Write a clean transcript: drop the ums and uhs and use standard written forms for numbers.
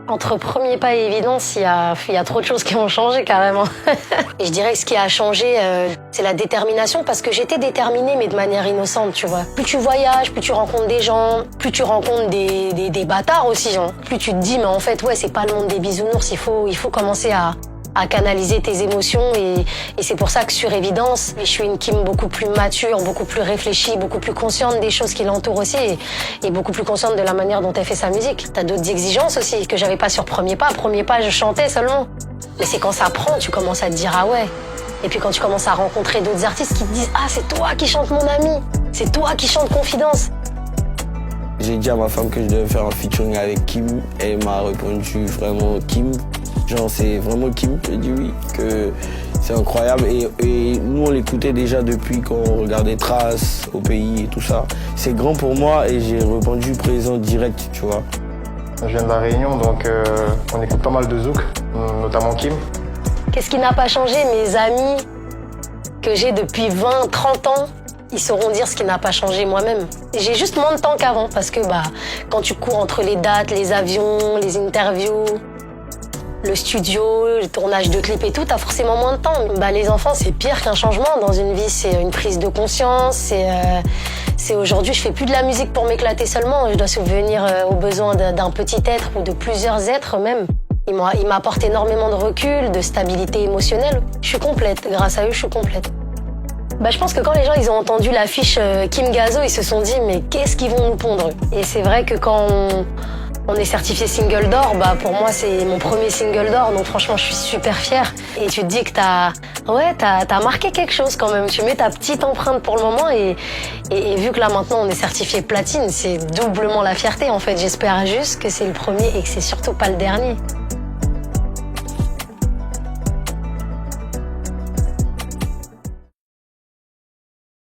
Entre premier pas et évidence, il y a trop de choses qui ont changé carrément. Et je dirais que ce qui a changé, c'est la détermination, parce que j'étais déterminée, mais de manière innocente, tu vois. Plus tu voyages, plus tu rencontres des gens, plus tu rencontres des bâtards aussi, hein. Plus tu te dis, mais en fait, ouais, c'est pas le monde des bisounours, il faut commencer à canaliser tes émotions, et c'est pour ça que sur Évidence, je suis une Kim beaucoup plus mature, beaucoup plus réfléchie, beaucoup plus consciente des choses qui l'entourent aussi, et beaucoup plus consciente de la manière dont elle fait sa musique. T'as d'autres exigences aussi que j'avais pas sur Premier Pas. Premier Pas, je chantais seulement. Mais c'est quand ça prend, tu commences à te dire ah ouais. Et puis quand tu commences à rencontrer d'autres artistes qui te disent ah c'est toi qui chante mon ami, c'est toi qui chante Confidence. J'ai dit à ma femme que je devais faire un featuring avec Kim, et elle m'a répondu vraiment Kim. Genre c'est vraiment Kim, j'ai dit oui, que c'est incroyable, et nous on l'écoutait déjà depuis qu'on regardait Trace au pays et tout ça. C'est grand pour moi et j'ai répondu présent direct, tu vois. Je viens de La Réunion, donc on écoute pas mal de zouk, notamment Kim. Qu'est-ce qui n'a pas changé? Mes amis que j'ai depuis 20, 30 ans, ils sauront dire ce qui n'a pas changé moi-même. J'ai juste moins de temps qu'avant, parce que quand tu cours entre les dates, les avions, les interviews, le studio, le tournage de clips et tout, t'as forcément moins de temps. Les enfants, c'est pire qu'un changement dans une vie, c'est une prise de conscience, c'est aujourd'hui, je fais plus de la musique pour m'éclater seulement, je dois subvenir aux besoins d'un petit être ou de plusieurs êtres même. Il m'apporte énormément de recul, de stabilité émotionnelle. Je suis complète, grâce à eux, je suis complète. Je pense que quand les gens ils ont entendu l'affiche Kim Gazo, ils se sont dit mais qu'est-ce qu'ils vont nous pondre? Et c'est vrai que quand on est certifié single d'or, pour moi c'est mon premier single d'or, donc franchement je suis super fière. Et tu te dis que t'as marqué quelque chose quand même, tu mets ta petite empreinte pour le moment, et vu que là maintenant on est certifié platine, c'est doublement la fierté en fait. J'espère juste que c'est le premier et que c'est surtout pas le dernier.